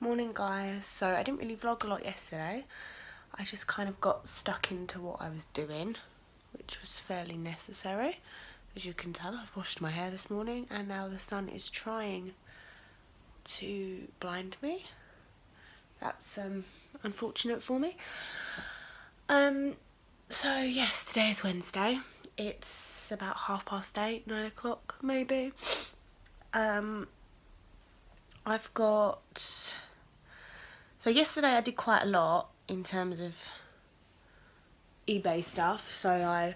Morning guys. So I didn't really vlog a lot yesterday. I just kind of got stuck into what I was doing, which was fairly necessary. As you can tell, I've washed my hair this morning and now the sun is trying to blind me. That's unfortunate for me. So yes, today is Wednesday. It's about 8:30, 9 o'clock maybe. I've got, so yesterday I did quite a lot in terms of eBay stuff. So I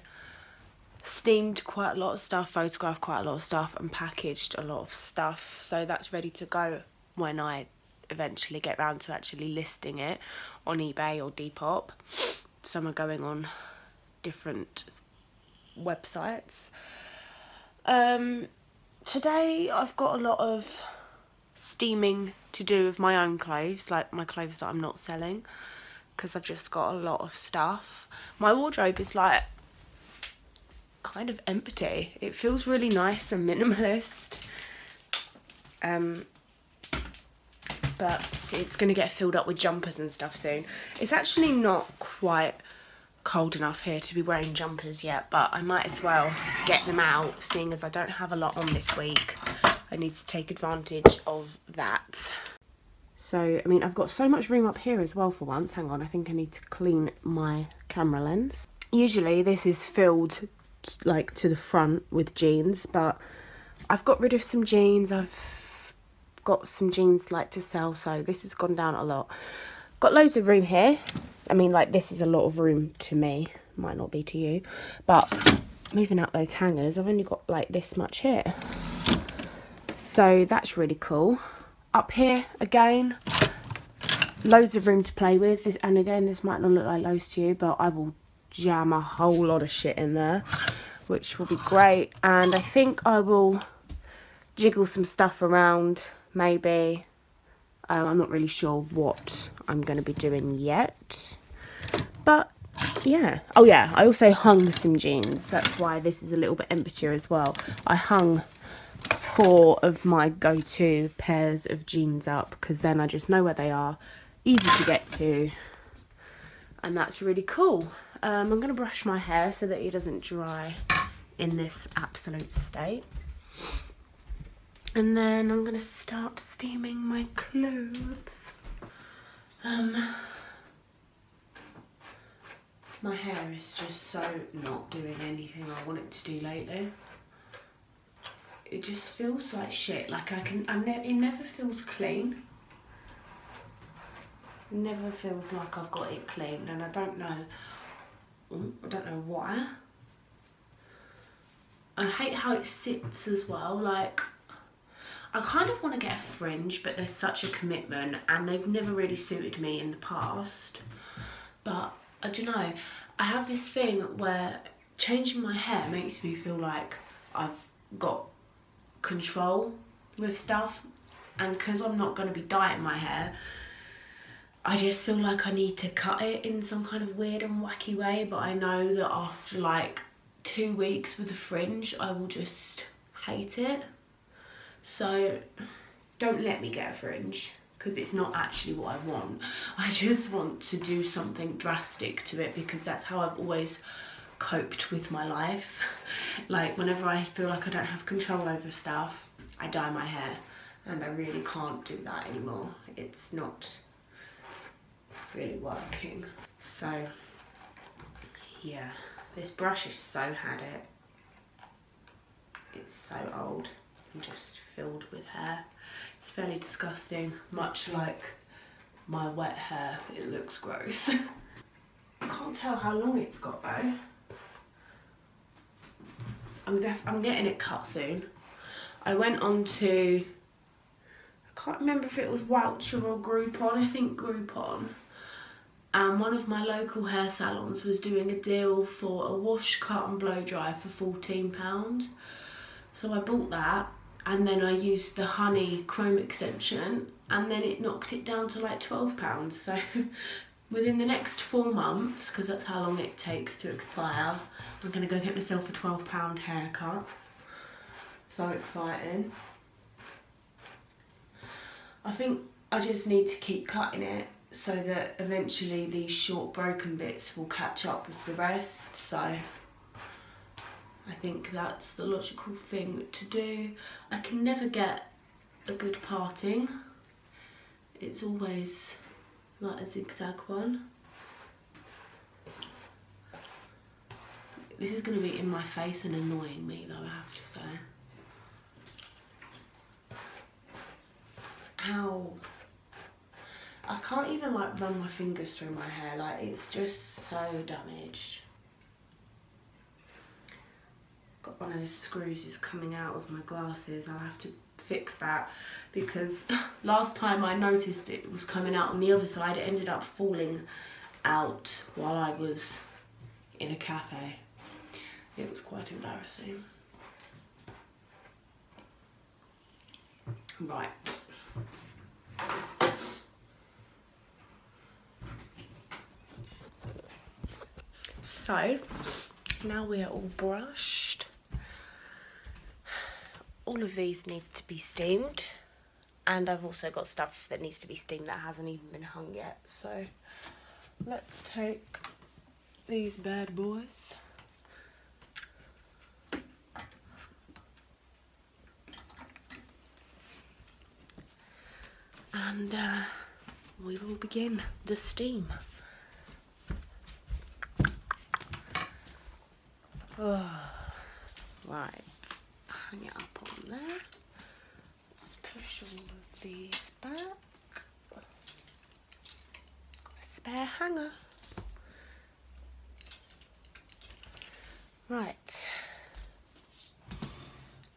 steamed quite a lot of stuff, photographed quite a lot of stuff and packaged a lot of stuff. So that's ready to go when I eventually get round to actually listing it on eBay or Depop. Some are going on different websites. Today I've got a lot of steaming to do with my own clothes, like my clothes that I'm not selling, because I've just got a lot of stuff. My wardrobe is like kind of empty. It feels really nice and minimalist, but it's going to get filled up with jumpers and stuff soon. It's actually not quite cold enough here to be wearing jumpers yet, but I might as well get them out, seeing as I don't have a lot on this week. I need to take advantage of that. So, I mean, I've got so much room up here as well for once. Hang on, I think I need to clean my camera lens. Usually this is filled like to the front with jeans, but I've got rid of some jeans. I've got some jeans like to sell, so this has gone down a lot. Got loads of room here. I mean, like, this is a lot of room to me. Might not be to you, but moving out those hangers, I've only got like this much here. So that's really cool. Up here, again, loads of room to play with. This, and again, this might not look like loads to you, but I will jam a whole lot of shit in there, which will be great. And I think I will jiggle some stuff around, maybe. I'm not really sure what I'm going to be doing yet. But, yeah. Oh, yeah, I also hung some jeans. That's why this is a little bit emptier as well. I hung 4 of my go-to pairs of jeans up, because then I just know where they are, easy to get to, and that's really cool. I'm going to brush my hair so that it doesn't dry in this absolute state, and then I'm going to start steaming my clothes. My hair is just so not doing anything I want it to do lately. It just feels like shit. Like it never feels clean. It never feels like I've got it clean, and I don't know why. I hate how it sits as well. Like, I kind of want to get a fringe, but there's such a commitment, and they've never really suited me in the past. But I don't know. I have this thing where changing my hair makes me feel like I've got control with stuff, and because I'm not going to be dyeing my hair, I just feel like I need to cut it in some kind of weird and wacky way. But I know that after like 2 weeks with a fringe, I will just hate it. So don't let me get a fringe, because it's not actually what I want. I just want to do something drastic to it, because that's how I've always coped with my life. Like, whenever I feel like I don't have control over stuff, I dye my hair, and I really can't do that anymore. It's not really working. So yeah, this brush is so had it. It's so old and just filled with hair. It's fairly disgusting, much like my wet hair. It looks gross. I can't tell how long it's got though. I'm getting it cut soon. I went on to, I can't remember if it was Woucher or Groupon, I think Groupon. And one of my local hair salons was doing a deal for a wash, cut and blow dry for £14. So I bought that, and then I used the honey chrome extension, and then it knocked it down to like £12. So within the next 4 months, because that's how long it takes to expire, I'm going to go get myself a £12 haircut. So exciting. I think I just need to keep cutting it so that eventually these short broken bits will catch up with the rest. So I think that's the logical thing to do. I can never get a good parting. It's always like a zigzag one. This is going to be in my face and annoying me though, I have to say. Ow. I can't even like run my fingers through my hair, like it's just so damaged. Got one of the screws is coming out of my glasses. I'll have to fix that because last time I noticed it was coming out on the other side, it ended up falling out while I was in a cafe. It was quite embarrassing. Right. So, now we are all brushed. All of these need to be steamed. And I've also got stuff that needs to be steamed that hasn't even been hung yet. So, let's take these bad boys. And we will begin the steam. Oh, right, hang it up on there. Let's push all of these back. Got a spare hanger. Right,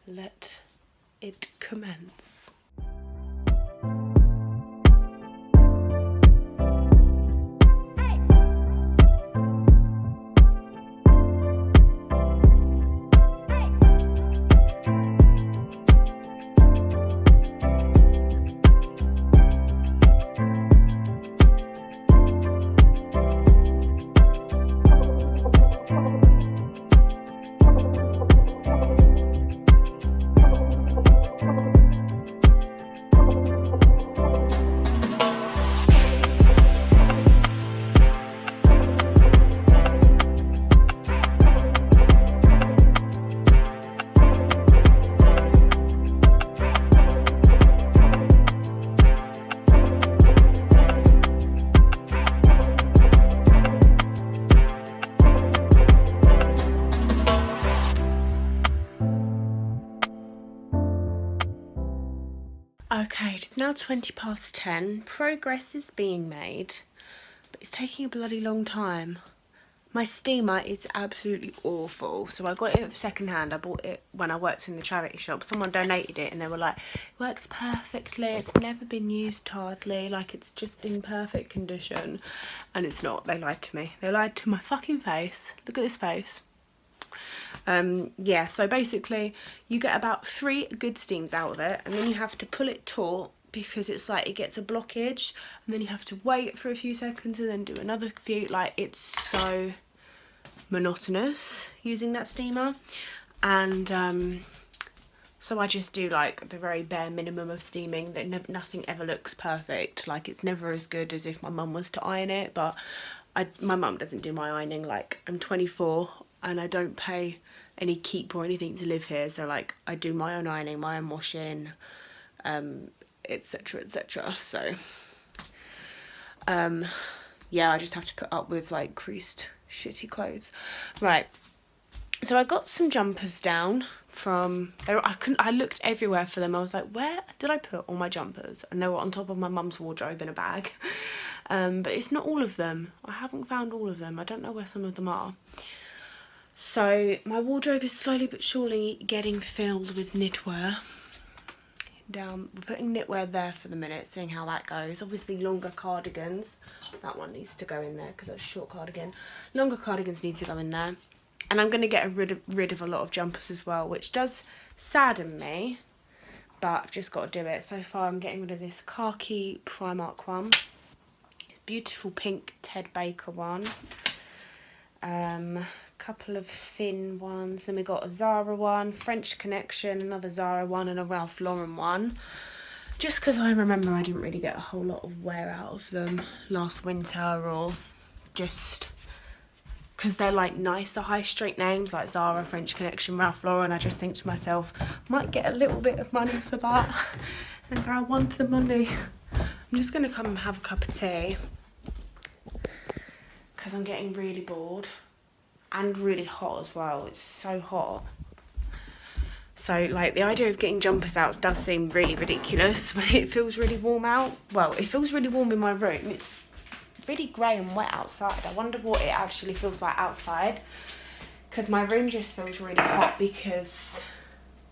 let it commence. Okay, it's now 10:20. Progress is being made, but it's taking a bloody long time. My steamer is absolutely awful. So I got it second hand. I bought it when I worked in the charity shop. Someone donated it and they were like, it works perfectly. It's never been used hardly. Like, it's just in perfect condition. And it's not. They lied to me. They lied to my fucking face. Look at this face. Yeah, so basically you get about 3 good steams out of it, and then you have to pull it taut because it's like it gets a blockage, and then you have to wait for a few seconds and then do another few. Like, it's so monotonous using that steamer. And so I just do like the very bare minimum of steaming. That nothing ever looks perfect. Like, it's never as good as if my mum was to iron it, but my mum doesn't do my ironing. Like, I'm 24 and I don't pay any keep or anything to live here, so like I do my own ironing, my own washing, etc, etc. So yeah, I just have to put up with like creased shitty clothes. Right, so I got some jumpers down from I looked everywhere for them. I was like, where did I put all my jumpers? And they were on top of my mum's wardrobe in a bag. But it's not all of them. I haven't found all of them. I don't know where some of them are. So my wardrobe is slowly but surely getting filled with knitwear. We're putting knitwear there for the minute, seeing how that goes. Obviously longer cardigans, that one needs to go in there because that's a short cardigan. Longer cardigans need to go in there. And I'm going to get rid of a lot of jumpers as well, which does sadden me, but I've just got to do it. So far I'm getting rid of this khaki Primark one, this beautiful pink Ted Baker one, couple of thin ones, then we got a Zara one, French Connection, another Zara one, and a Ralph Lauren one. Just because I remember I didn't really get a whole lot of wear out of them last winter, or just because they're like nicer high street names like Zara, French Connection, Ralph Lauren. I just think to myself, might get a little bit of money for that, and I want the money. I'm just going to come and have a cup of tea because I'm getting really bored and really hot as well. It's so hot. So, like, the idea of getting jumpers out does seem really ridiculous when it feels really warm out. Well, it feels really warm in my room. It's really grey and wet outside. I wonder what it actually feels like outside, because my room just feels really hot because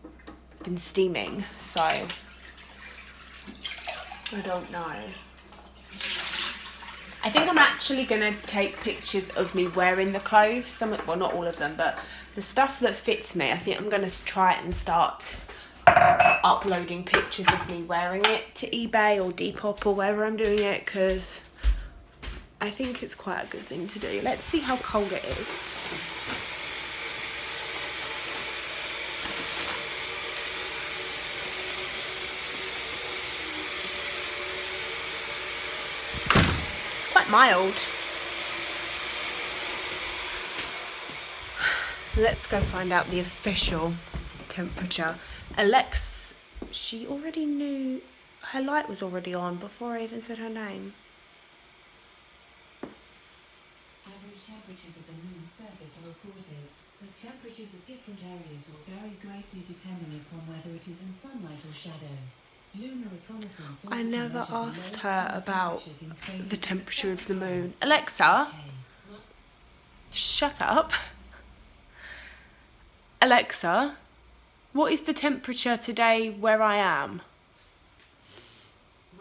I've been steaming. So, I don't know. I think I'm actually going to take pictures of me wearing the clothes. Well, not all of them, but the stuff that fits me. I think I'm going to try it and start uploading pictures of me wearing it to eBay or Depop or wherever I'm doing it, because I think it's quite a good thing to do. Let's see how cold it is. Mild. Let's go find out the official temperature. Alex, she already knew, her light was already on before I even said her name. Average temperatures of the moon's surface are reported, but temperatures at different areas will vary greatly depending upon whether it is in sunlight or shadow. I never asked her about the temperature of the moon. Alexa, shut up. Alexa, what is the temperature today where I am?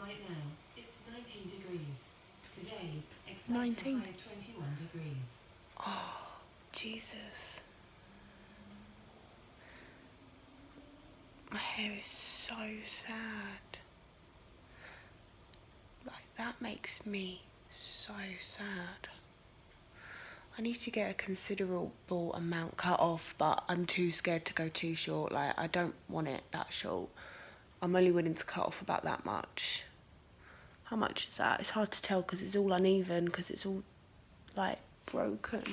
Right now, it's 19 degrees. Today, expect 19. A high of 21 degrees. Oh, Jesus. My hair is so sad. Like, that makes me so sad. I need to get a considerable amount cut off, but I'm too scared to go too short. Like, I don't want it that short. I'm only willing to cut off about that much. How much is that? It's hard to tell because it's all uneven, because it's all, like, broken.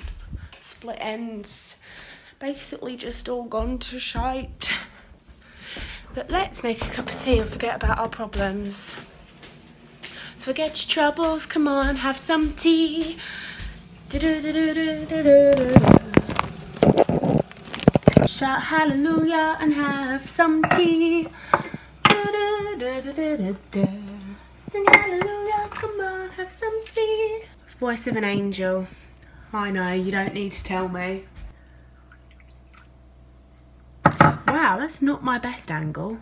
Split ends. Basically just all gone to shite. But let's make a cup of tea and forget about our problems. Forget your troubles, come on, have some tea. Shout hallelujah and have some tea. Sing hallelujah, come on, have some tea. Voice of an angel. I know, you don't need to tell me. Wow, that's not my best angle.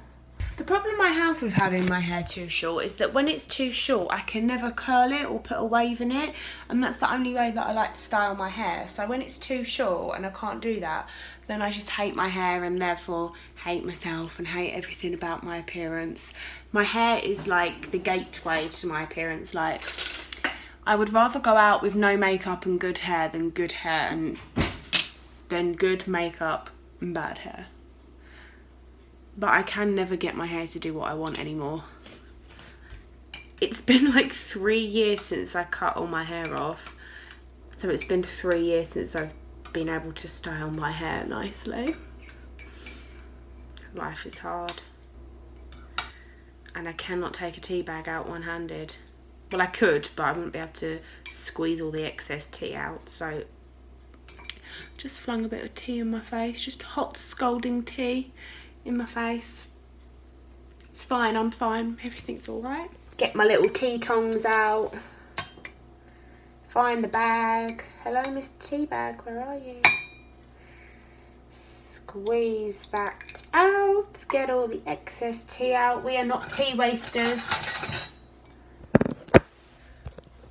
The problem I have with having my hair too short is that when it's too short, I can never curl it or put a wave in it. And that's the only way that I like to style my hair. So when it's too short and I can't do that, then I just hate my hair and therefore hate myself and hate everything about my appearance. My hair is like the gateway to my appearance. Like, I would rather go out with no makeup and good hair than good hair and then good makeup and bad hair. But I can never get my hair to do what I want anymore. It's been like 3 years since I cut all my hair off. So it's been 3 years since I've been able to style my hair nicely. Life is hard. And I cannot take a tea bag out one-handed. Well, I could, but I wouldn't be able to squeeze all the excess tea out. So just flung a bit of tea in my face. Just hot scalding tea in my face. It's fine, I'm fine, everything's all right. Get my little tea tongs out. Find the bag. Hello, Mr. Teabag, where are you? Squeeze that out. Get all the excess tea out. We are not tea wasters.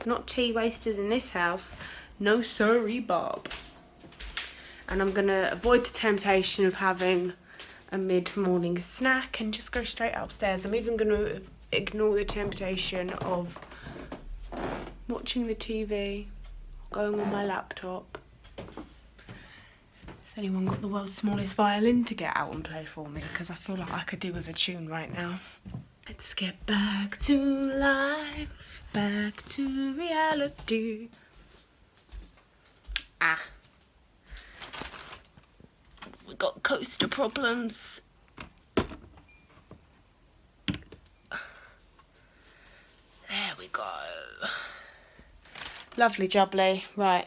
Not tea wasters in this house. No sorry, Bob. And I'm gonna avoid the temptation of having a mid-morning snack and just go straight upstairs. I'm even going to ignore the temptation of watching the TV, going on my laptop. Has anyone got the world's smallest violin to get out and play for me? Because I feel like I could do with a tune right now. Let's get back to life, back to reality. Ah. We got coaster problems. There we go. Lovely jubbly. Right,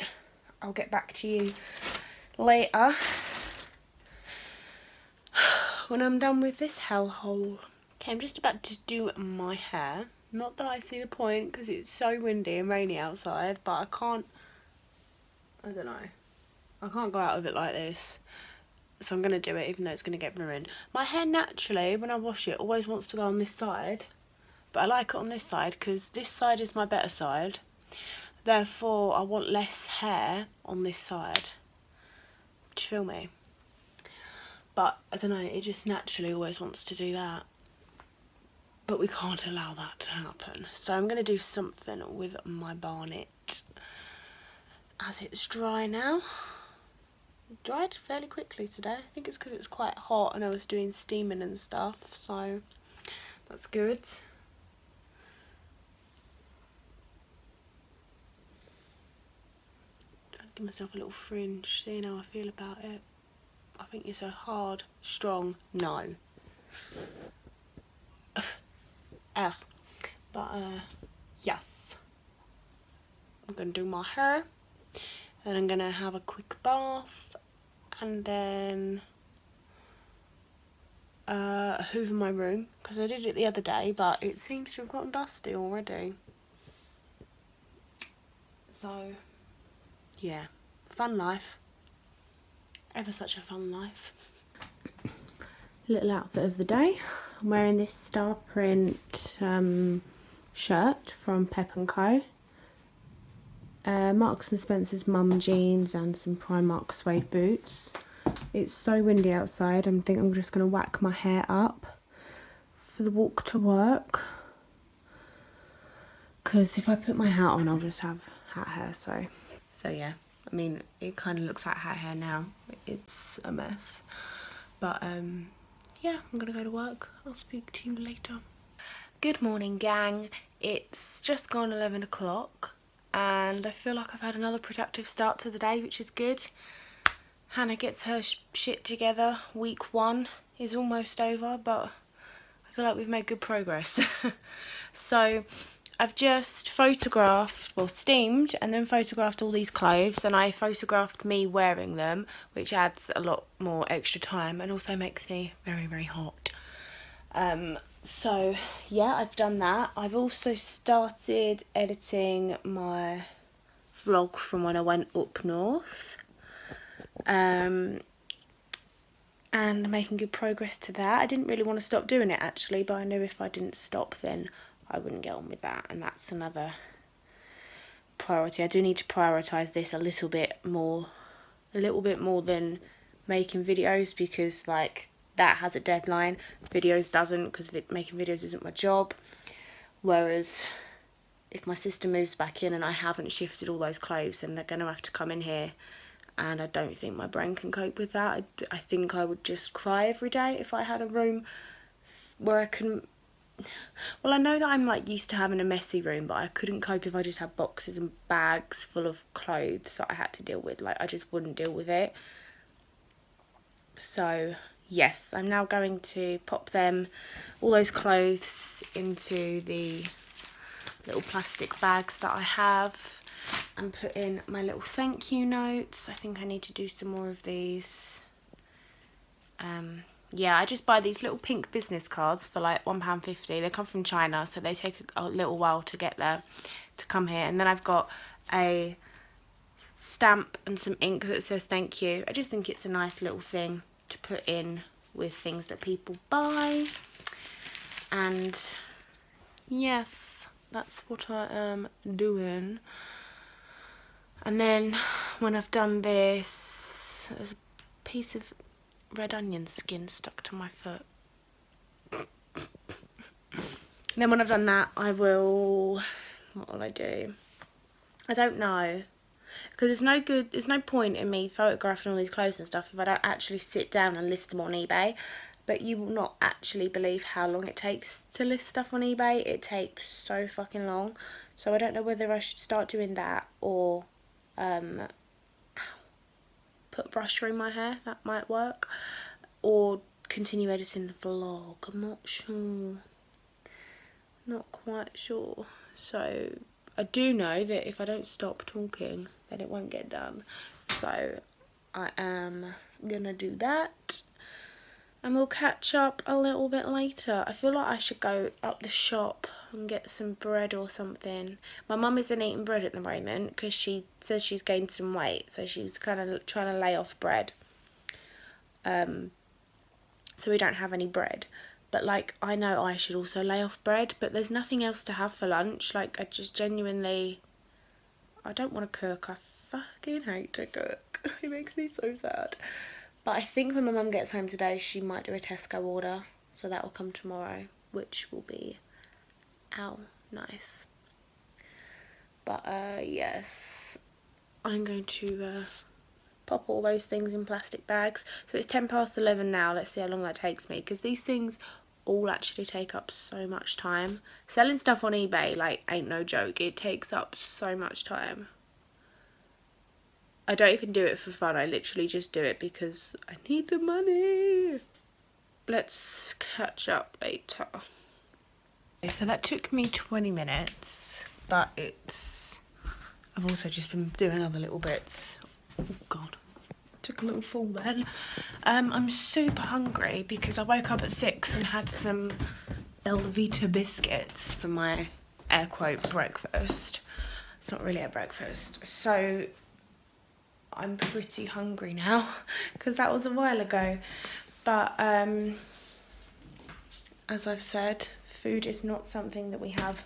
I'll get back to you later when I'm done with this hellhole. Okay, I'm just about to do my hair. Not that I see the point because it's so windy and rainy outside, but I don't know. I can't go out of it like this. So I'm going to do it even though it's going to get ruined. My hair naturally, when I wash it, always wants to go on this side. But I like it on this side because this side is my better side. Therefore, I want less hair on this side. Do you feel me? But, I don't know, it just naturally always wants to do that. But we can't allow that to happen. So I'm going to do something with my barnet. As it's dry now. It dried fairly quickly today. I think it's because it's quite hot and I was doing steaming and stuff. So, that's good. Give myself a little fringe, seeing how I feel about it. I think it's a hard, strong no. But yes. I'm gonna do my hair, then I'm gonna have a quick bath, and then hoover my room, because I did it the other day, but it seems to have gotten dusty already. So, yeah, fun life. Ever such a fun life. Little outfit of the day. I'm wearing this star print shirt from Pep & Co. Marks & Spencer's mum jeans and some Primark suede boots. It's so windy outside. I think I'm just going to whack my hair up for the walk to work. Because if I put my hat on, I'll just have hat hair, so yeah. I mean, it kind of looks like hat hair now. It's a mess. But, yeah, I'm going to go to work. I'll speak to you later. Good morning, gang. It's just gone 11 o'clock. And I feel like I've had another productive start to the day, which is good. Hannah gets her shit together. Week 1 is almost over, but I feel like we've made good progress. So I've just photographed, well, steamed and then photographed all these clothes, and I photographed me wearing them, which adds a lot more extra time and also makes me very, very hot. So yeah, I've done that. I've also started editing my vlog from when I went up north, and making good progress to that. I didn't really want to stop doing it actually, but I knew if I didn't stop then I wouldn't get on with that, and that's another priority. I do need to prioritise this a little bit more than making videos, because like that has a deadline, videos doesn't, because making videos isn't my job. Whereas if my sister moves back in and I haven't shifted all those clothes, then they're going to have to come in here, and I don't think my brain can cope with that. I think I would just cry every day if I had a room where I can... Well, I know that I'm like used to having a messy room, but I couldn't cope if I just had boxes and bags full of clothes that I had to deal with. Like, I just wouldn't deal with it. So yes, I'm now going to pop all those clothes into the little plastic bags that I have, and put in my little thank you notes. I think I need to do some more of these. Yeah, I just buy these little pink business cards for like £1.50. They come from China, so they take a little while to get there, to come here. And then I've got a stamp and some ink that says thank you. I just think it's a nice little thing to put in with things that people buy. And yes, that's what I am doing. And then when I've done this, there's a piece of red onion skin stuck to my foot. Then when I've done that, what will I do? I don't know, because there's no point in me photographing all these clothes and stuff if I don't actually sit down and list them on eBay. but you will not actually believe how long it takes to list stuff on eBay. It takes so fucking long. So I don't know whether I should start doing that or put brush through my hair. That might work. Or continue editing the vlog. I'm not sure. Not quite sure. So I do know that if I don't stop talking, then it won't get done. So I am gonna do that. And we'll catch up a little bit later. I feel like I should go up the shop and get some bread or something. My mum isn't eating bread at the moment because she says she's gained some weight. So she's kind of trying to lay off bread. So we don't have any bread. But, like, I know I should also lay off bread. But there's nothing else to have for lunch. Like, I just genuinely... I don't want to cook. I fucking hate to cook. It makes me so sad. But I think when my mum gets home today, she might do a Tesco order. So that will come tomorrow, which will be, nice. But, yes, I'm going to pop all those things in plastic bags. So it's 11:10 now. Let's see how long that takes me. Because these things all actually take up so much time. Selling stuff on eBay, like, ain't no joke. It takes up so much time. I don't even do it for fun. I literally just do it because I need the money. Let's catch up later. Okay, so that took me 20 minutes, but I've also just been doing other little bits. Oh God, took a little fall then. I'm super hungry because I woke up at 6 and had some Belvita biscuits for my air quote breakfast. It's not really a breakfast. So I'm pretty hungry now because that was a while ago. But as I've said, food is not something that we have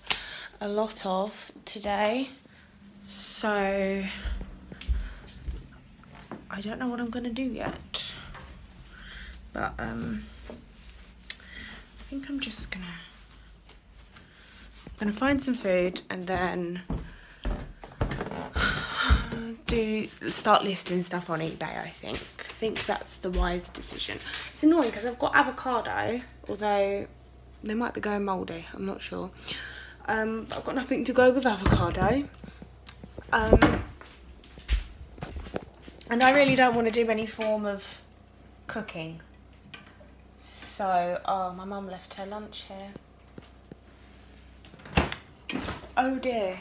a lot of today. So I don't know what I'm going to do yet. But I think I'm just going to find some food and then start listing stuff on eBay. I think that's the wise decision. It's annoying because I've got avocado, although they might be going mouldy, I'm not sure. But I've got nothing to go with avocado. And I really don't want to do any form of cooking. So, oh, my mum left her lunch here. Oh dear.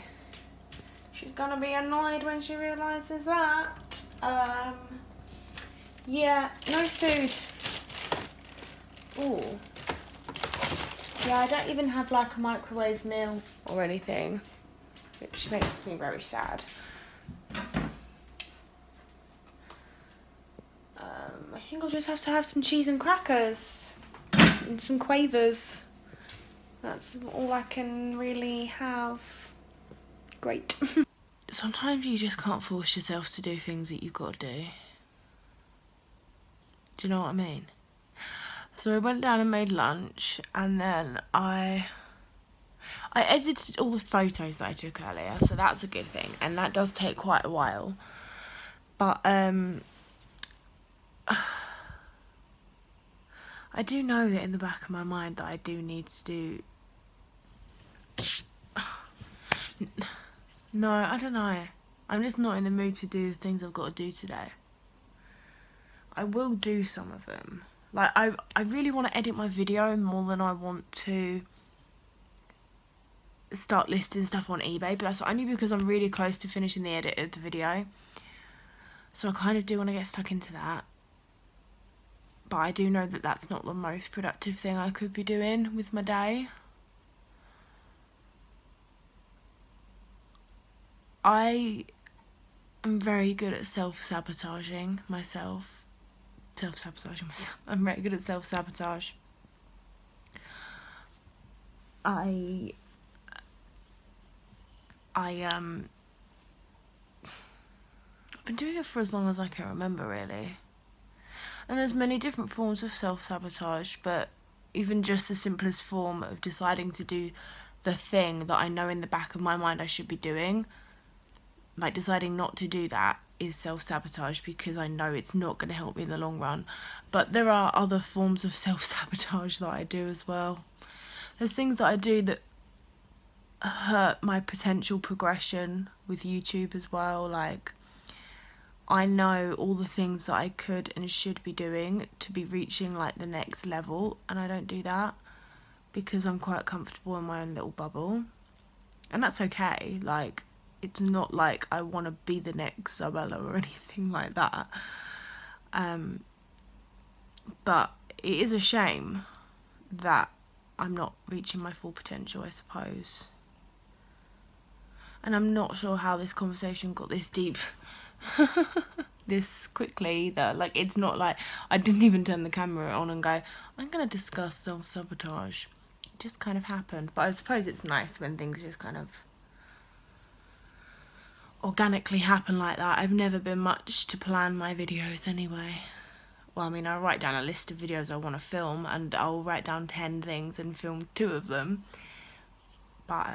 She's gonna be annoyed when she realises that. Yeah, no food. Ooh. Yeah, I don't even have like a microwave meal or anything, which makes me very sad. I think I'll just have to have some cheese and crackers and some quavers. That's all I can really have. Great. Sometimes you just can't force yourself to do things that you've got to do. Do you know what I mean? So I went down and made lunch, and then I edited all the photos that I took earlier, so that's a good thing, and that does take quite a while. But I do know that in the back of my mind that I do need to do... No, I don't know. I'm just not in the mood to do the things I've got to do today. I will do some of them. Like, I really want to edit my video more than I want to start listing stuff on eBay, but that's only because I'm really close to finishing the edit of the video. So I kind of do want to get stuck into that. But I do know that that's not the most productive thing I could be doing with my day. I am very good at self-sabotaging myself. I'm very good at self-sabotage. I've been doing it for as long as I can remember, really. And there's many different forms of self-sabotage, but even just the simplest form of deciding to do the thing that I know in the back of my mind I should be doing, like deciding not to do that, is self-sabotage, because I know it's not going to help me in the long run. But there are other forms of self-sabotage that I do as well. There's things that I do that hurt my potential progression with YouTube as well. Like, I know all the things that I could and should be doing to be reaching like the next level, and I don't do that because I'm quite comfortable in my own little bubble. And that's okay. Like, it's not like I want to be the next Zoella or anything like that. But it is a shame that I'm not reaching my full potential, I suppose. And I'm not sure how this conversation got this deep this quickly either. Like, it's not like I didn't even turn the camera on and go, I'm going to discuss self-sabotage. It just kind of happened. But I suppose it's nice when things just kind of organically happen like that. I've never been much to plan my videos anyway. Well, I mean, I write down a list of videos I want to film, and I'll write down 10 things and film 2 of them. But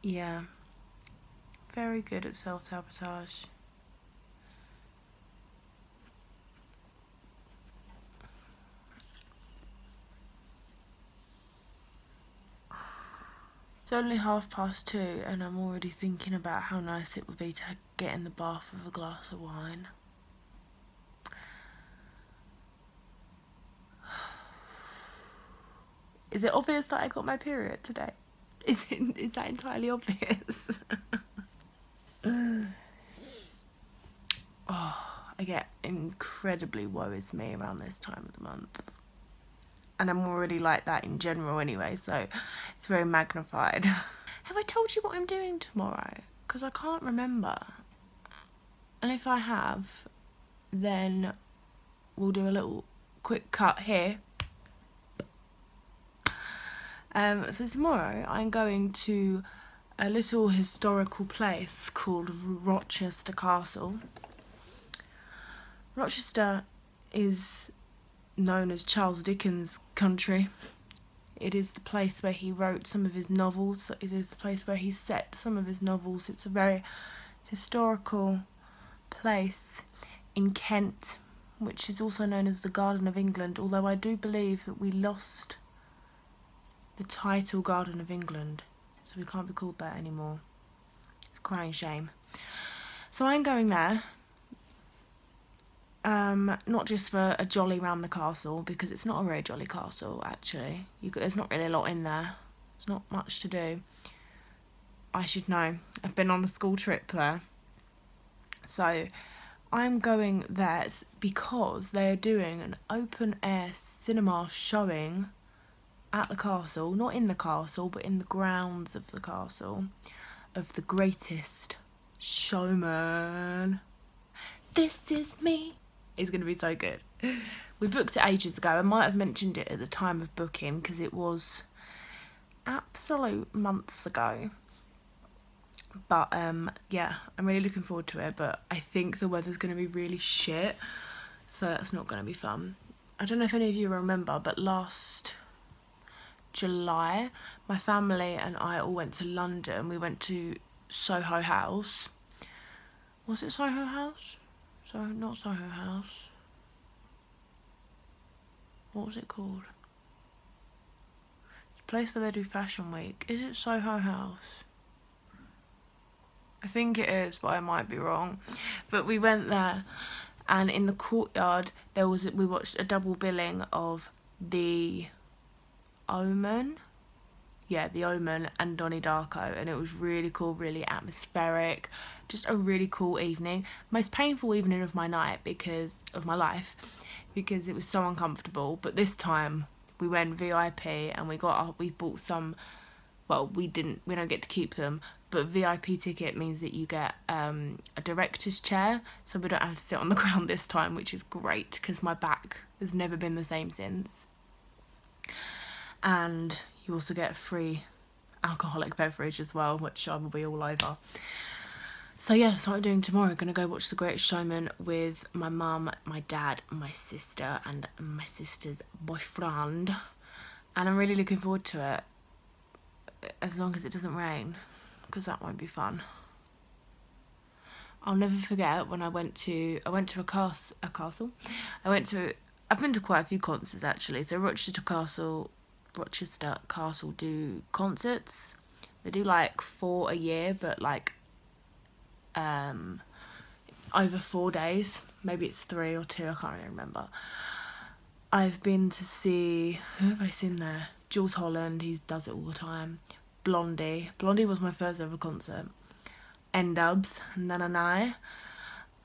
yeah, very good at self-sabotage. It's only 2:30 and I'm already thinking about how nice it would be to get in the bath with a glass of wine. Is it obvious that I got my period today? Is that entirely obvious? Oh, I get incredibly woe-is me around this time of the month. And I'm already like that in general anyway, so it's very magnified. Have I told you what I'm doing tomorrow? Because I can't remember. And if I have, then we'll do a little quick cut here. So tomorrow I'm going to a little historical place called Rochester Castle. Rochester is known as Charles Dickens' country. It is the place where he wrote some of his novels. It is the place where he set some of his novels. It's a very historical place in Kent, which is also known as the Garden of England, although I do believe that we lost the title Garden of England, so we can't be called that anymore. It's a crying shame. So I'm going there, not just for a jolly round the castle, because it's not a very jolly castle actually. There's not really a lot in there. There's not much to do. I should know. I've been on a school trip there. So I'm going there because they're doing an open air cinema showing at the castle, not in the castle, but in the grounds of the castle, of The Greatest Showman. This is me. It's going to be so good. We booked it ages ago. I might have mentioned it at the time of booking because it was absolute months ago. But yeah, I'm really looking forward to it, but I think the weather's going to be really shit, so that's not going to be fun. I don't know if any of you remember, but last July my family and I all went to London. We went to Soho House. Was it Soho House? So not Soho House. What was it called? It's a place where they do Fashion Week. Is it Soho House? I think it is, but I might be wrong. But we went there, and in the courtyard we watched a double billing of The Omen. Yeah, The Omen and Donnie Darko, and it was really cool, really atmospheric, just a really cool evening. Most painful evening of my life because it was so uncomfortable. But this time we went VIP and we bought some. Well, we don't get to keep them, but VIP ticket means that you get a director's chair, so we don't have to sit on the ground this time, which is great because my back has never been the same since. And you also get a free alcoholic beverage as well, which I will be all over. So yeah, that's what I'm doing tomorrow. I'm going to go watch The Greatest Showman with my mum, my dad, my sister, and my sister's boyfriend. And I'm really looking forward to it, as long as it doesn't rain, because that won't be fun. I'll never forget when I went to a castle. I've been to quite a few concerts actually. So Rochester Castle do concerts. They do like 4 a year, but like over 4 days. Maybe it's 3 or 2, I can't really remember. I've been to see, who have I seen there? Jules Holland, he does it all the time. Blondie was my first ever concert. N-Dubs, Nananai,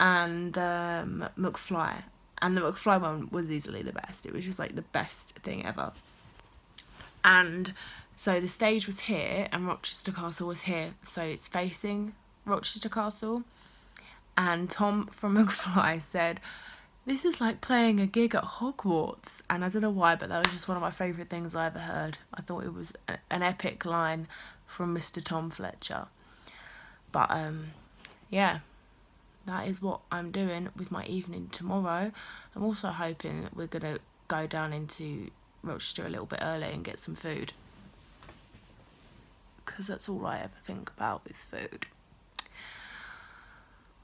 and McFly. And the McFly one was easily the best. It was just like the best thing ever. And so the stage was here and Rochester Castle was here. So it's facing Rochester Castle. And Tom from McFly said, "This is like playing a gig at Hogwarts." And I don't know why, but that was just one of my favourite things I ever heard. I thought it was an epic line from Mr. Tom Fletcher. But yeah, that is what I'm doing with my evening tomorrow. I'm also hoping that we're going to go down into Rochester a little bit early and get some food. Because that's all I ever think about is food.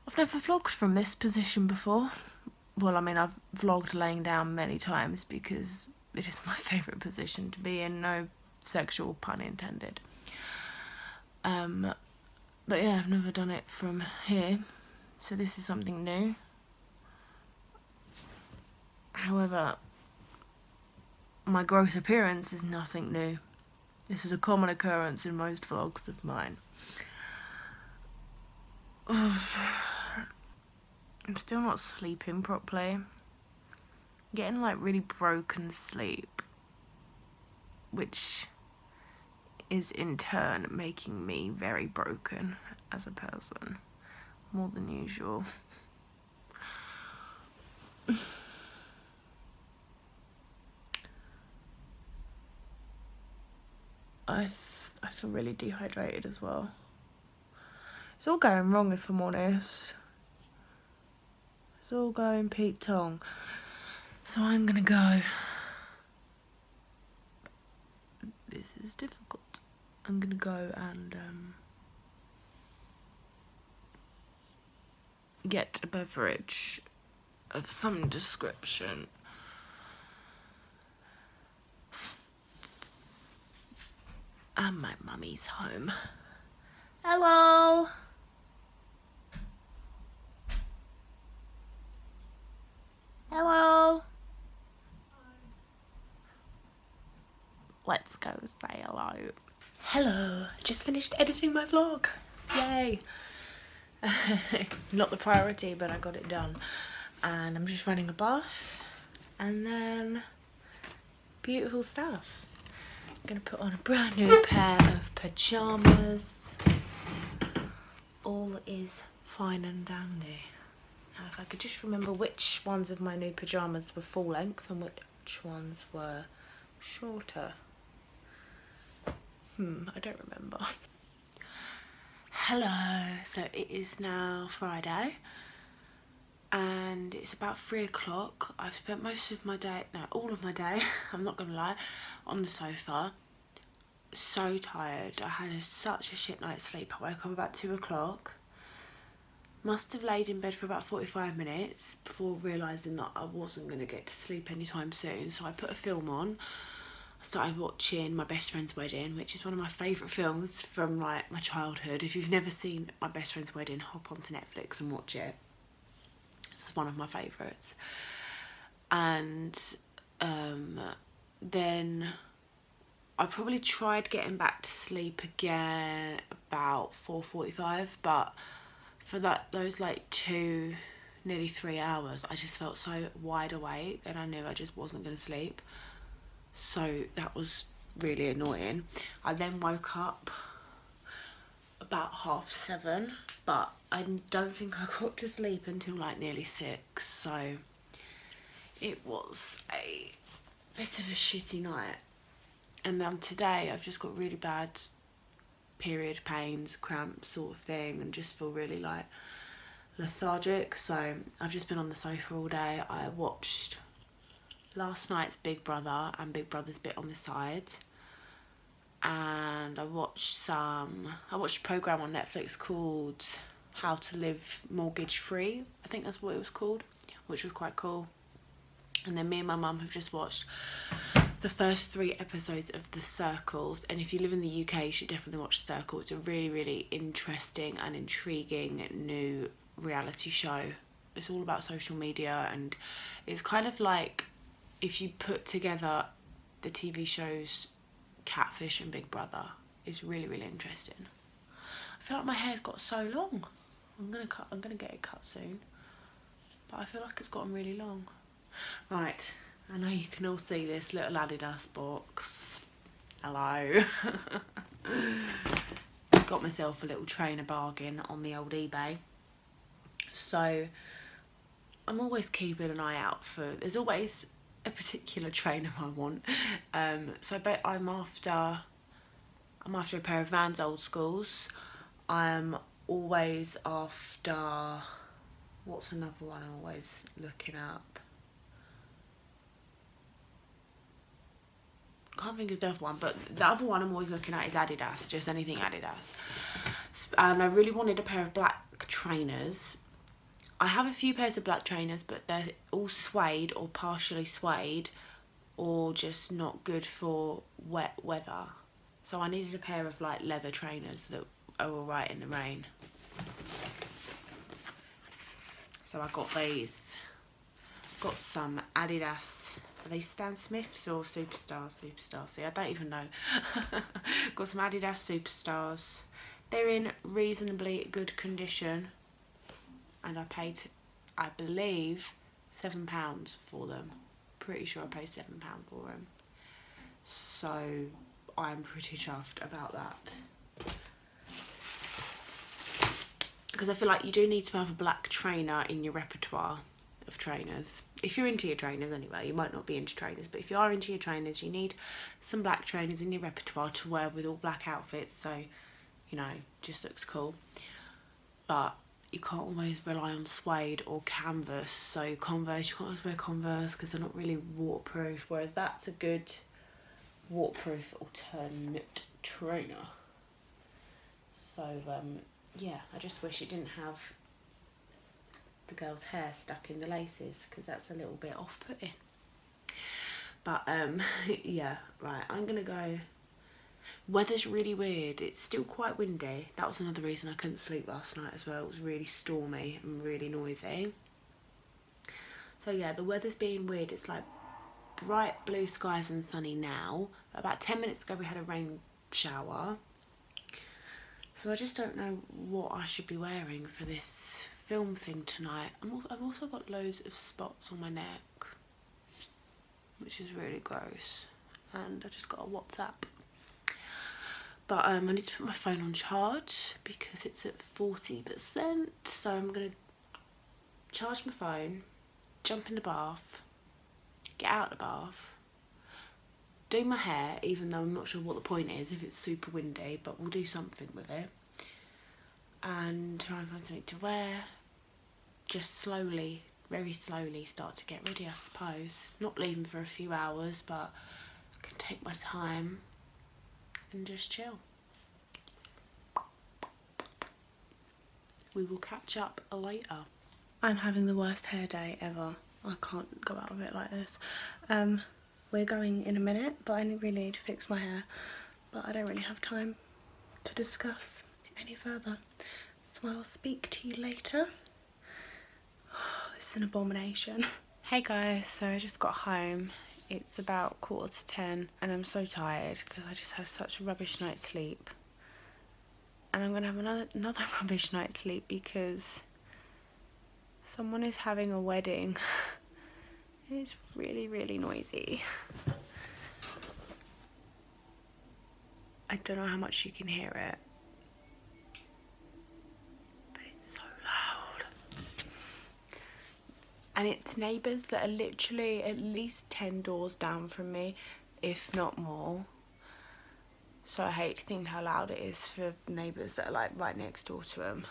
I've never vlogged from this position before. Well, I mean, I've vlogged laying down many times because it is my favourite position to be in, no sexual pun intended. But yeah, I've never done it from here, so this is something new. However, my gross appearance is nothing new. This is a common occurrence in most vlogs of mine. I'm still not sleeping properly. I'm getting like really broken sleep, which is in turn making me very broken as a person, more than usual. I feel really dehydrated as well. It's all going wrong, if I'm honest. It's all going Pete Tong. So I'm gonna go. This is difficult. I'm gonna go and get a beverage of some description. And my mummy's home. Hello! Hello! Let's go say hello. Hello, just finished editing my vlog. Yay! Not the priority, but I got it done. And I'm just running a bath. And then beautiful stuff. I'm gonna put on a brand new pair of pajamas. All is fine and dandy. Now if I could just remember which ones of my new pajamas were full length and which ones were shorter. I don't remember. Hello, so it is now Friday and it's about 3 o'clock. I've spent most of my day, no, all of my day, I'm not gonna lie, on the sofa. So tired. I had such a shit night's sleep. I woke up about 2 o'clock. Must have laid in bed for about 45 minutes before realising that I wasn't going to get to sleep anytime soon. So I put a film on. I started watching My Best Friend's Wedding, which is one of my favourite films from like my childhood. If you've never seen My Best Friend's Wedding, hop onto Netflix and watch it. It's one of my favourites. And then I probably tried getting back to sleep again about 4:45, but for those like 2, nearly 3 hours, I just felt so wide awake and I knew I just wasn't going to sleep. So that was really annoying. I then woke up about 7:30, but I don't think I got to sleep until like nearly 6. So it was a bit of a shitty night. And then today I've just got really bad period pains, cramps sort of thing, and just feel really like lethargic. So I've just been on the sofa all day. I watched last night's Big Brother and Big Brother's bit on the side, and I watched a programme on Netflix called How to Live Mortgage Free, I think that's what it was called, which was quite cool. And then me and my mum have just watched the first 3 episodes of The Circles, and if you live in the UK you should definitely watch Circle. It's a really, really interesting and intriguing new reality show. It's all about social media, and it's kind of like if you put together the TV shows Catfish and Big Brother. It's really, really interesting. I feel like my hair's got so long. I'm gonna get it cut soon, but I feel like it's gotten really long. Right, I know you can all see this little Adidas box. Hello. Got myself a little trainer bargain on the old eBay. So I'm always keeping an eye out for, there's always a particular trainer I want. So I'm after a pair of Vans Old Schools. I'm always after, what's another one I'm always looking up? Can't think of the other one, but the other one I'm always looking at is Adidas, just anything Adidas. And I really wanted a pair of black trainers. I have a few pairs of black trainers, but they're all suede or partially suede, or just not good for wet weather. So I needed a pair of like leather trainers that are alright in the rain. So I got these. Got some Adidas. Are they Stan Smiths or Superstars? Superstars. See, I don't even know. Got some Adidas Superstars. They're in reasonably good condition. And I paid, I believe, £7 for them. Pretty sure I paid £7 for them. So I'm pretty chuffed about that. Because I feel like you do need to have a black trainer in your repertoire of trainers. If you're into your trainers anyway, you might not be into trainers, but if you are into your trainers, you need some black trainers in your repertoire to wear with all black outfits, so, you know, just looks cool. But you can't always rely on suede or canvas, so Converse, you can't always wear Converse because they're not really waterproof, whereas that's a good waterproof alternate trainer. So yeah, I just wish it didn't have the girl's hair stuck in the laces, because that's a little bit off-putting. But yeah, right, I'm gonna go. Weather's really weird. It's still quite windy. That was another reason I couldn't sleep last night as well. It was really stormy and really noisy. So yeah, the weather's being weird. It's like bright blue skies and sunny now. About 10 minutes ago we had a rain shower. So I just don't know what I should be wearing for this film thing tonight. I've also got loads of spots on my neck, which is really gross. And I just got a WhatsApp. But I need to put my phone on charge because it's at 40%. So I'm going to charge my phone, jump in the bath, get out of the bath, do my hair, even though I'm not sure what the point is if it's super windy, but we'll do something with it. And try and find something to wear. Just slowly, very slowly start to get ready, I suppose. Not leaving for a few hours, but I can take my time and just chill. We will catch up later. I'm having the worst hair day ever. I can't go out of it like this. We're going in a minute, but I really need to fix my hair. But I don't really have time to discuss any further. So I will speak to you later. It's an abomination. Hey guys, so I just got home. It's about 10:15 and I'm so tired because I just had such a rubbish night's sleep. And I'm gonna have another rubbish night's sleep because someone is having a wedding. It's really, really noisy. I don't know how much you can hear it, but it's so loud. And it's neighbours that are literally at least 10 doors down from me, if not more. So I hate to think how loud it is for neighbours that are like right next door to them.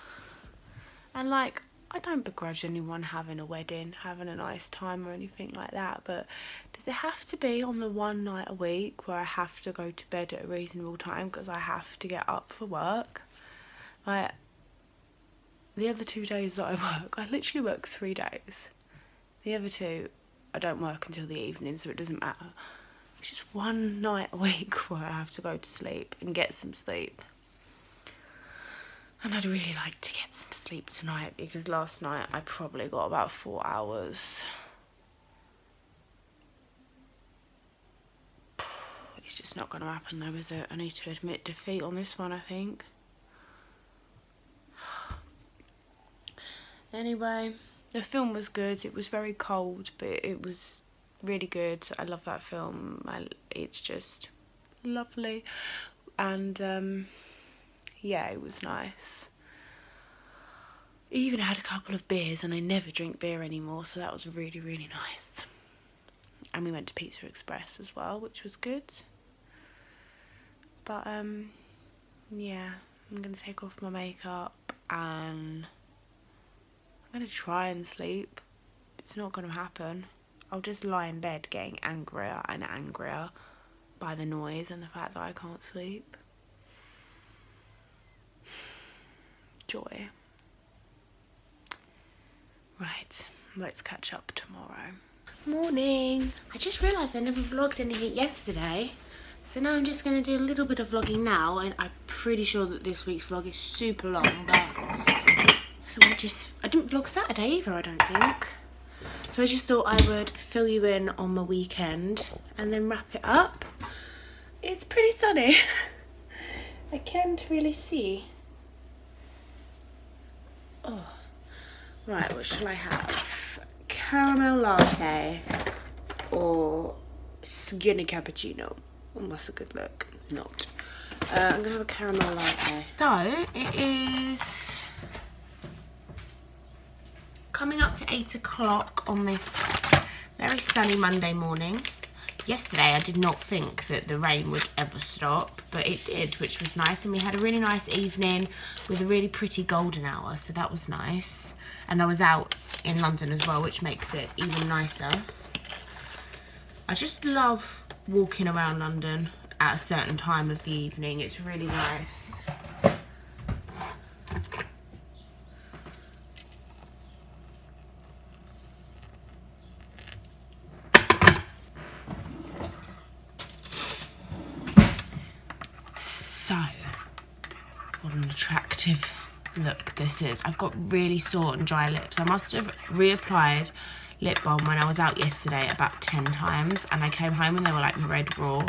And like, I don't begrudge anyone having a wedding, having a nice time or anything like that, but does it have to be on the one night a week where I have to go to bed at a reasonable time because I have to get up for work? Like, the other 2 days that I work, I literally work 3 days. The other 2, I don't work until the evening, so it doesn't matter. It's just 1 night a week where I have to go to sleep and get some sleep. And I'd really like to get some sleep tonight, because last night I probably got about 4 hours. It's just not going to happen though, is it? I need to admit defeat on this one, I think. Anyway, the film was good. It was very cold, but it was really good. I love that film. It's just lovely. And yeah, it was nice. Even had a couple of beers, and I never drink beer anymore, so that was really, really nice. And we went to Pizza Express as well, which was good. But yeah, I'm gonna take off my makeup and I'm gonna try and sleep. It's not gonna happen. I'll just lie in bed getting angrier and angrier by the noise and the fact that I can't sleep. Joy. Right, let's catch up tomorrow. Morning. I just realised I never vlogged anything yesterday. So now I'm just going to do a little bit of vlogging now, and I'm pretty sure that this week's vlog is super long, but so I didn't vlog Saturday either, I don't think. So I just thought I would fill you in on my weekend and then wrap it up. It's pretty sunny. I can't really see. Oh. Right, what shall I have? Caramel latte or skinny cappuccino? Oh, that's a good look. Not. I'm gonna have a caramel latte. So it is coming up to 8 o'clock on this very sunny Monday morning. Yesterday I did not think that the rain would ever stop, but it did, which was nice, and we had a really nice evening with a really pretty golden hour, so that was nice. And I was out in London as well, which makes it even nicer. I just love walking around London at a certain time of the evening. It's really nice. So, what an attractive look this is. I've got really sore and dry lips. I must have reapplied lip balm when I was out yesterday about 10 times, and I came home and they were like red raw.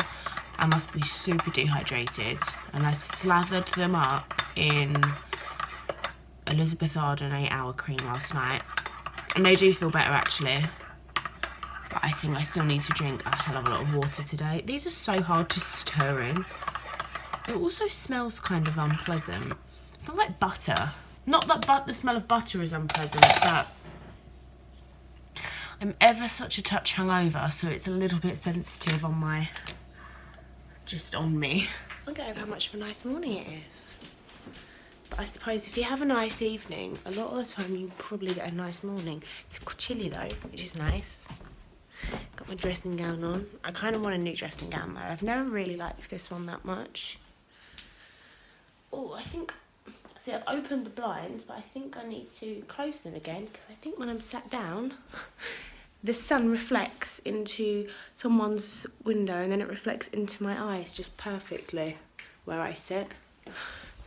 I must be super dehydrated, and I slathered them up in Elizabeth Arden 8-hour cream last night, and they do feel better actually, but I think I still need to drink a hell of a lot of water today. These are so hard to stir in. It also smells kind of unpleasant. It smells like butter. Not that the smell of butter is unpleasant, but I'm ever such a touch hungover, so it's a little bit sensitive on my, just on me. Look at how much of a nice morning it is. But I suppose if you have a nice evening, a lot of the time you probably get a nice morning. It's chilly though, which is nice. Got my dressing gown on. I kind of want a new dressing gown though. I've never really liked this one that much. Oh, I think, see, I've opened the blinds, but I think I need to close them again, because I think when I'm sat down, the sun reflects into someone's window and then it reflects into my eyes just perfectly where I sit.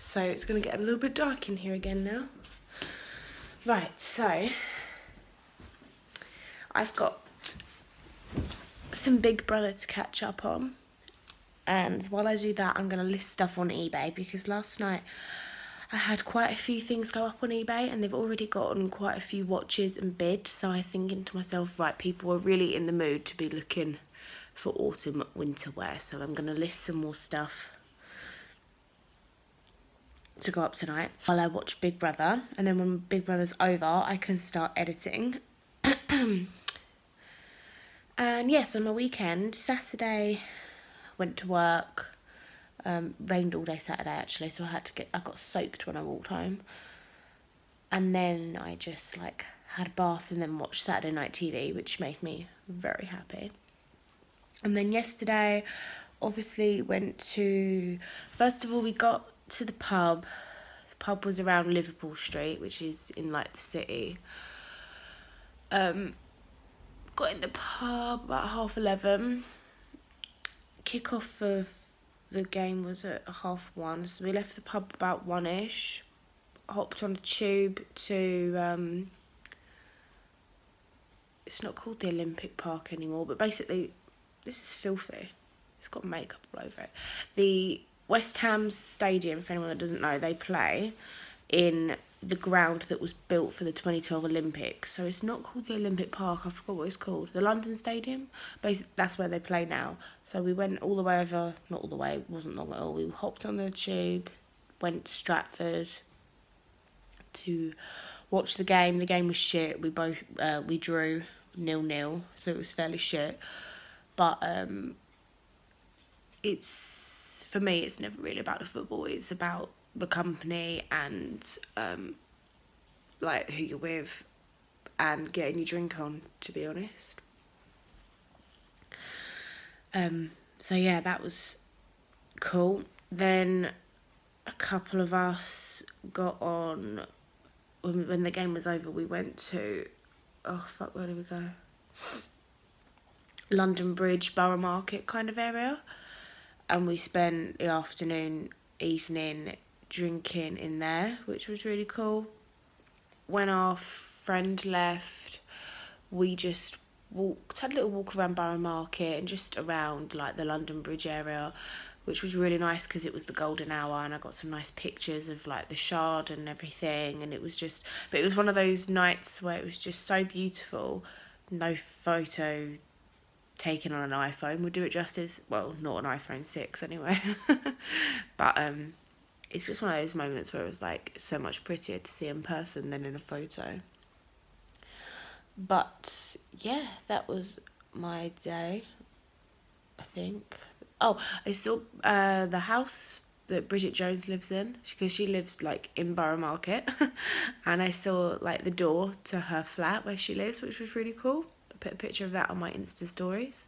So it's going to get a little bit dark in here again now. Right, so I've got some Big Brother to catch up on. And while I do that, I'm going to list stuff on eBay, because last night I had quite a few things go up on eBay and they've already gotten quite a few watches and bids. So I'm thinking to myself, right, people are really in the mood to be looking for autumn winter wear. So I'm going to list some more stuff to go up tonight while I watch Big Brother. And then when Big Brother's over, I can start editing. And yes, on my weekend, Saturday, went to work. Rained all day Saturday actually, so I got soaked when I walked home. And then I just like had a bath and then watched Saturday Night TV, which made me very happy. And then yesterday, obviously went to, first of all we got to the pub. The pub was around Liverpool Street, which is in like the city. Got in the pub about 11:30. Kick-off of the game was at 1:30, so we left the pub about 1ish. Hopped on the tube to it's not called the Olympic Park anymore, but basically this is filthy. It's got makeup all over it. The West Ham Stadium, for anyone that doesn't know, they play in the ground that was built for the 2012 Olympics. So it's not called the Olympic Park, I forgot what it's called. The London Stadium? Basically, that's where they play now. So we went all the way over, not all the way, it wasn't long at all. We hopped on the tube, went to Stratford to watch the game. The game was shit. We drew 0-0, so it was fairly shit. But it's, for me, it's never really about the football. It's about the company and like who you're with and getting your drink on, to be honest. So yeah, that was cool. Then a couple of us got on, when the game was over, we went to, oh fuck, where did we go? London Bridge, Borough Market kind of area. And we spent the afternoon, evening drinking in there, which was really cool. When our friend left, we just had a little walk around Borough Market and just around like the London Bridge area, which was really nice because it was the golden hour and I got some nice pictures of like the Shard and everything, and it was just, but it was one of those nights where it was just so beautiful. No photo taken on an iPhone would do it justice. Well, not an iPhone 6 anyway. But it's just one of those moments where it was like so much prettier to see in person than in a photo. But yeah, that was my day, I think. Oh, I saw the house that Bridget Jones lives in, because she lives like in Borough Market. And I saw like the door to her flat where she lives, which was really cool. I put a picture of that on my Insta stories.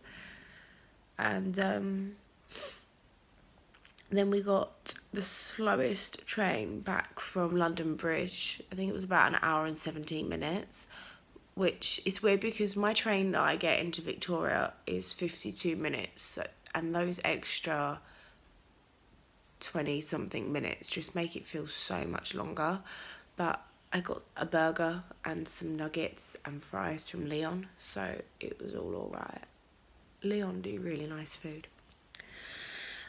And then we got the slowest train back from London Bridge. I think it was about an hour and 17 minutes, which is weird because my train that I get into Victoria is 52 minutes, and those extra 20 something minutes just make it feel so much longer. But I got a burger and some nuggets and fries from Leon, so it was all alright. Leon do really nice food.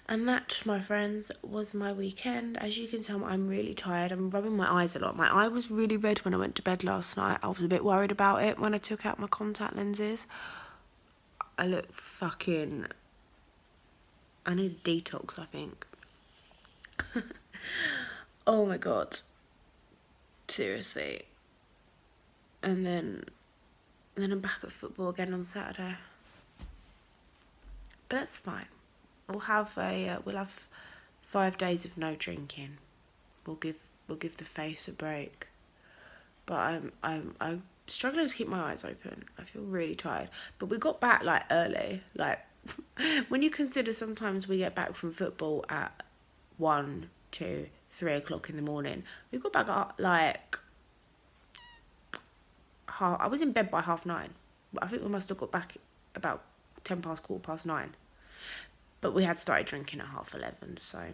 And that, my friends, was my weekend. As you can tell, I'm really tired. I'm rubbing my eyes a lot. My eye was really red when I went to bed last night. I was a bit worried about it when I took out my contact lenses. I look fucking... I need a detox, I think. Oh my god. Seriously. And then I'm back at football again on Saturday. But that's fine. We'll have 5 days of no drinking. We'll give the face a break. But I'm struggling to keep my eyes open. I feel really tired. But we got back like early. Like when you consider sometimes we get back from football at 1, 2, 3 o'clock in the morning. We got back at like I was in bed by 9:30. But I think we must have got back about 10 past, 9:15. But we had started drinking at 11:30, so I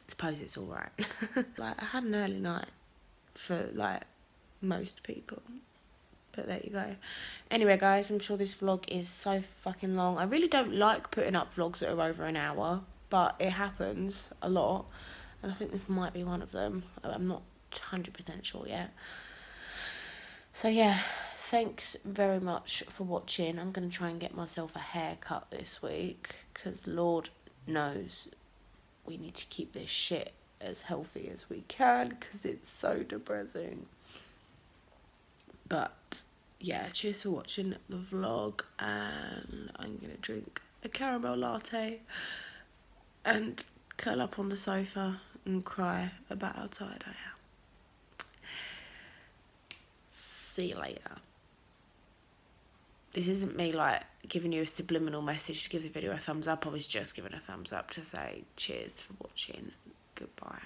suppose it's alright. Like, I had an early night for, like, most people. But there you go. Anyway, guys, I'm sure this vlog is so fucking long. I really don't like putting up vlogs that are over an hour, but it happens a lot. And I think this might be one of them. I'm not 100% sure yet. So, yeah. Thanks very much for watching. I'm going to try and get myself a haircut this week, because Lord knows we need to keep this shit as healthy as we can, because it's so depressing. But yeah, cheers for watching the vlog, and I'm going to drink a caramel latte and curl up on the sofa and cry about how tired I am. See you later. This isn't me, like, giving you a subliminal message to give the video a thumbs up. I was just giving a thumbs up to say cheers for watching. Goodbye.